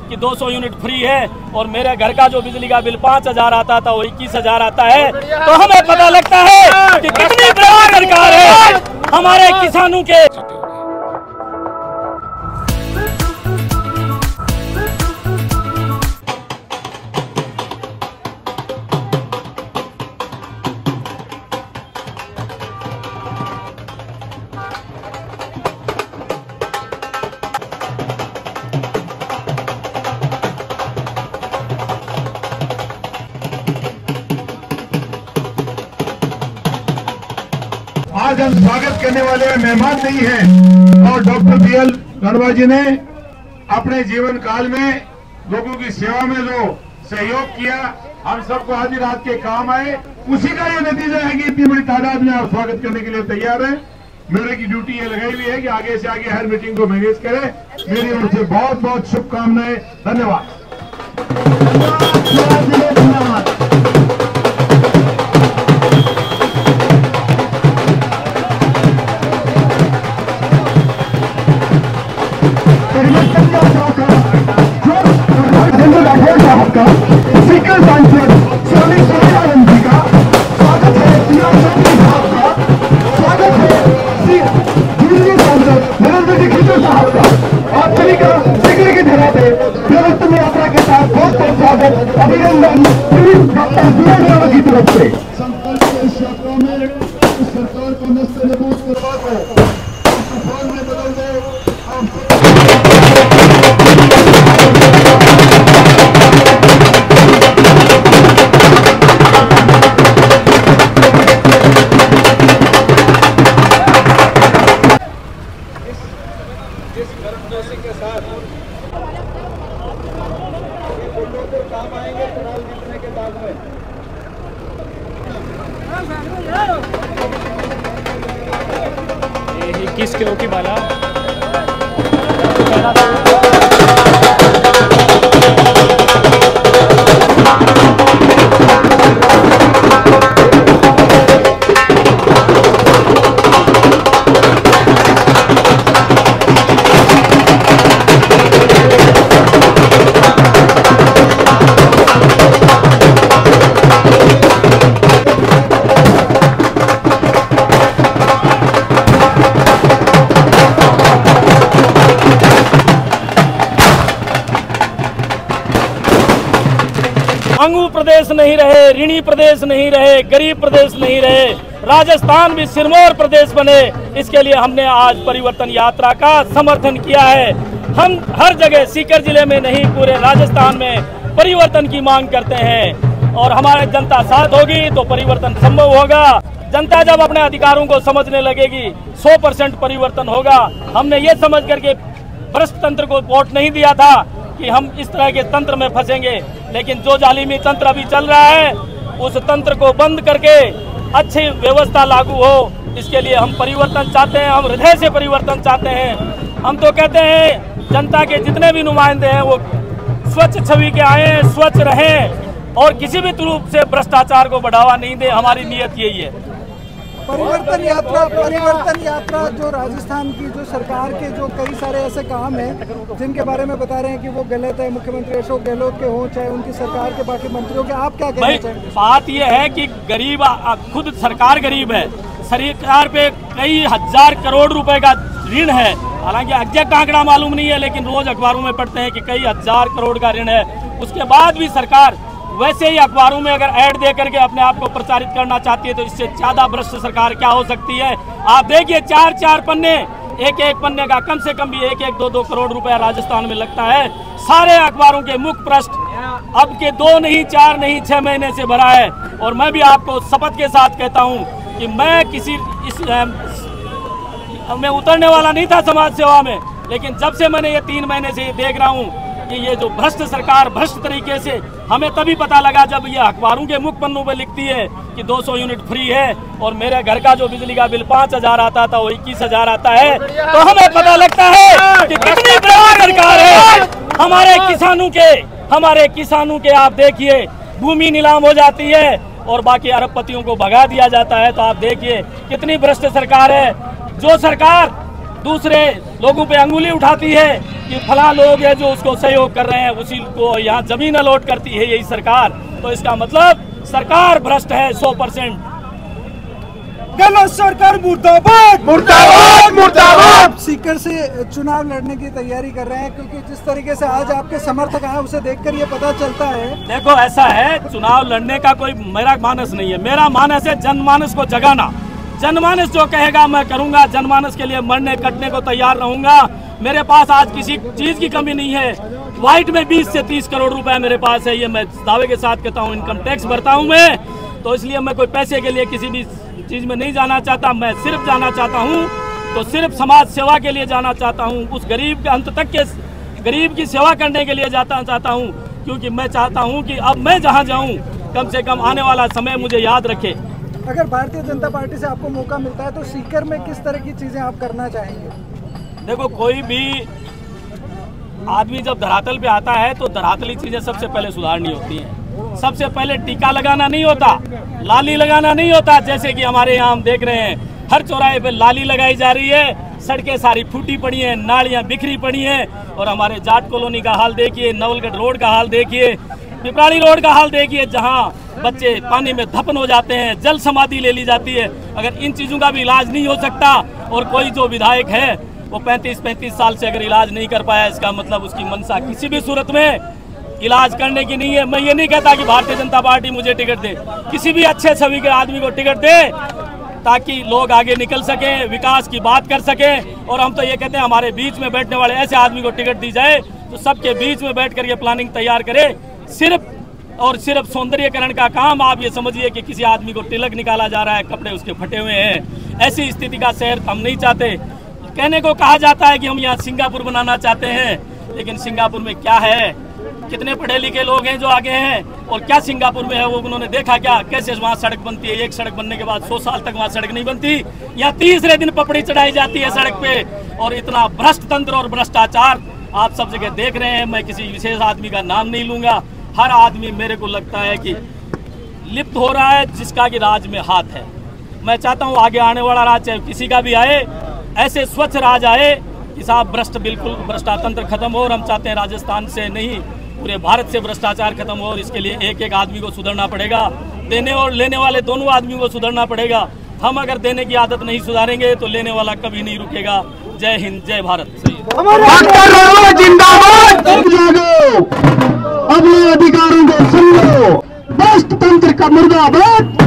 कि 200 unit free है और मेरे घर का जो बिजली का बिल 5000 आता था वो 21,000 आता है, तो हमें पता लगता है कि कितनी बड़ी सरकार है हमारे किसानों के। आज हम स्वागत करने वाले मेहमान नहीं हैं और डॉक्टर BL रणवा जी ने अपने जीवन काल में लोगों की सेवा में जो सहयोग किया, हम सबको आधी रात के काम आए, उसी का ये नतीजा है कि इतनी बड़ी तादाद में आप स्वागत करने के लिए तैयार हैं। मेरे की ड्यूटी ये लगाई हुई है कि आगे से आगे हर मीटिंग को मैनेज करें। मेरी ओर से बहुत बहुत शुभकामनाएं। धन्यवाद। स्पीकर सांसद स्वामी सूर्यानंद जी का स्वागत है। स्वागत है दिल्ली सांसद नरेंद्र दीक्षित साहब का। आप सभी का स्पीकर की धरा पे व्यवस्था में यात्रा के साथ बहुत बहुत स्वागत, अभिनंदन डॉक्टर BL रणवा की तरफ से। संकल्प के इस यात्रा में इस सरकार को नष्ट नबूद करवा दो, तूफान में बदल दो। जिस गर्मजोशी के साथ काम आएंगे चुनाव जीतने के बाद में। 21 किलो की बाला अंगू प्रदेश नहीं रहे, ऋणी प्रदेश नहीं रहे, गरीब प्रदेश नहीं रहे, राजस्थान भी सिरमौर प्रदेश बने। इसके लिए हमने आज परिवर्तन यात्रा का समर्थन किया है। हम हर जगह सीकर जिले में नहीं पूरे राजस्थान में परिवर्तन की मांग करते हैं और हमारे जनता साथ होगी तो परिवर्तन संभव होगा। जनता जब अपने अधिकारों को समझने लगेगी 100% परिवर्तन होगा। हमने ये समझ करके भ्रष्ट तंत्र को वोट नहीं दिया था कि हम इस तरह के तंत्र में फंसेंगे, लेकिन जो जालिमी तंत्र अभी चल रहा है उस तंत्र को बंद करके अच्छी व्यवस्था लागू हो, इसके लिए हम परिवर्तन चाहते हैं। हम हृदय से परिवर्तन चाहते हैं। हम तो कहते हैं जनता के जितने भी नुमाइंदे हैं वो स्वच्छ छवि के आए, स्वच्छ रहें और किसी भी रूप से भ्रष्टाचार को बढ़ावा नहीं दे। हमारी नीयत यही है। परिवर्तन यात्रा जो राजस्थान की जो सरकार के जो कई सारे ऐसे काम हैं जिनके बारे में बता रहे हैं कि वो गलत है, मुख्यमंत्री अशोक गहलोत के हो चाहे उनकी सरकार के बाकी मंत्रियों के, आप क्या कहना चाहेंगे? बात ये है कि गरीब खुद सरकार गरीब है। सरकार पे कई हजार करोड़ रुपए का ऋण है। हालांकि एग्जैक्ट आंकड़ा मालूम नहीं है, लेकिन रोज अखबारों में पढ़ते हैं कि कई हजार करोड़ का ऋण है। उसके बाद भी सरकार वैसे ही अखबारों में अगर ऐड दे करके अपने आप को प्रचारित करना चाहती है तो इससे ज्यादा भ्रष्ट सरकार क्या हो सकती है। आप देखिए 4-4 पन्ने, एक पन्ने का कम से कम भी 1-1, 2-2 करोड़ रुपया राजस्थान में लगता है। सारे अखबारों के मुख्य पृष्ठ अब के 2 नहीं 4 नहीं 6 महीने से भरा है। और मैं भी आपको शपथ के साथ कहता हूं कि मैं मैं उतरने वाला नहीं था समाज सेवा में, लेकिन जब से मैंने ये 3 महीने से ये देख रहा हूं कि ये जो भ्रष्ट सरकार भ्रष्ट तरीके से, हमें तभी पता लगा जब ये अखबारों के मुख्य पन्नों पे लिखती है कि 200 यूनिट फ्री है और मेरे घर का जो बिजली का बिल 5000 आता था वो 21,000 आता है, तो हमें पता लगता है कि कितनी बड़ी सरकार है हमारे किसानों के। आप देखिए भूमि नीलाम हो जाती है और बाकी अरबपतियों को भगा दिया जाता है। तो आप देखिए कितनी भ्रष्ट सरकार है। जो सरकार दूसरे लोगों पे अंगुली उठाती है कि फला लोग है जो उसको सहयोग कर रहे हैं, उसी को यहाँ जमीन अलॉट करती है यही सरकार। तो इसका मतलब सरकार भ्रष्ट है 100%। गलत सरकार मुर्दाबाद मुर्दाबाद मुर्दाबाद। सीकर से चुनाव लड़ने की तैयारी कर रहे हैं, क्योंकि जिस तरीके से आज आपके समर्थक हैं उसे देखकर ये पता चलता है। देखो ऐसा है, चुनाव लड़ने का कोई मेरा मानस नहीं है। मेरा मानस है जनमानस को जगाना। जनमानस जो कहेगा मैं करूंगा। जनमानस के लिए मरने कटने को तैयार रहूंगा। मेरे पास आज किसी चीज की कमी नहीं है। व्हाइट में 20 से 30 करोड़ रुपए मेरे पास है, ये मैं दावे के साथ कहता हूँ। इनकम टैक्स भरता हूँ मैं, तो इसलिए मैं कोई पैसे के लिए किसी भी चीज में नहीं जाना चाहता। मैं सिर्फ जाना चाहता हूँ तो सिर्फ समाज सेवा के लिए जाना चाहता हूँ। उस गरीब के अंत तक के गरीब की सेवा करने के लिए जाना चाहता हूँ, क्योंकि मैं चाहता हूँ कि अब मैं जहाँ जाऊँ कम से कम आने वाला समय मुझे याद रखे। अगर भारतीय जनता पार्टी से आपको मौका मिलता है तो सीकर में किस तरह की चीजें आप करना चाहेंगे? देखो, कोई भी आदमी जब धरातल पे आता है तो धरातली चीजें सबसे पहले सुधारनी होती हैं। सबसे पहले टीका लगाना नहीं होता, लाली लगाना नहीं होता। जैसे कि हमारे यहाँ हम देख रहे हैं हर चौराहे पे लाली लगाई जा रही है, सड़कें सारी फूटी पड़ी हैं, नालियां बिखरी पड़ी हैं। और हमारे जाट कॉलोनी का हाल देखिए, नवलगढ़ रोड का हाल देखिए, पिपराड़ी रोड का हाल देखिए, जहाँ बच्चे पानी में धपन हो जाते हैं, जल समाधि ले ली जाती है। अगर इन चीजों का भी इलाज नहीं हो सकता और कोई जो विधायक है वो 35-35 साल से अगर इलाज नहीं कर पाया, इसका मतलब उसकी मंशा किसी भी सूरत में इलाज करने की नहीं है। मैं ये नहीं कहता कि भारतीय जनता पार्टी मुझे टिकट दे, किसी भी अच्छे छवि के आदमी को टिकट दे ताकि लोग आगे निकल सकें, विकास की बात कर सकें। और हम तो ये कहते हैं हमारे बीच में बैठने वाले ऐसे आदमी को टिकट दी जाए तो सबके बीच में बैठ कर ये प्लानिंग तैयार करे। सिर्फ और सिर्फ सौंदर्यकरण का काम आप ये समझिए कि किसी आदमी को तिलक निकाला जा रहा है, कपड़े उसके फटे हुए हैं। ऐसी स्थिति का शहर हम नहीं चाहते। कहने को कहा जाता है कि हम यहाँ सिंगापुर बनाना चाहते हैं, लेकिन सिंगापुर में क्या है? कितने पढ़े लिखे लोग हैं जो आगे हैं, और क्या सिंगापुर में है वो उन्होंने देखा क्या? कैसे वहाँ सड़क बनती है? एक सड़क बनने के बाद 100 साल तक वहाँ सड़क नहीं बनती। यहाँ तीसरे दिन पपड़ी चढ़ाई जाती है सड़क पे। और इतना भ्रष्ट तंत्र और भ्रष्टाचार आप सब जगह देख रहे हैं। मैं किसी विशेष आदमी का नाम नहीं लूंगा। हर आदमी मेरे को लगता है कि लिप्त हो रहा है जिसका कि राज में हाथ है। मैं चाहता हूँ आगे आने वाला राज चाहे किसी का भी आए, ऐसे स्वच्छ राज आए कि साहब भ्रष्ट बिल्कुल भ्रष्टातंत्र खत्म हो। और हम चाहते हैं राजस्थान से नहीं पूरे भारत से भ्रष्टाचार खत्म हो। और इसके लिए एक एक आदमी को सुधरना पड़ेगा। देने और लेने वाले दोनों आदमियों को सुधरना पड़ेगा। हम अगर देने की आदत नहीं सुधारेंगे तो लेने वाला कभी नहीं रुकेगा। जय हिंद, जय भारत। जिंदाबाद। अपने अधिकारों को समझो। भ्रष्ट तंत्र का मुर्दाबाद।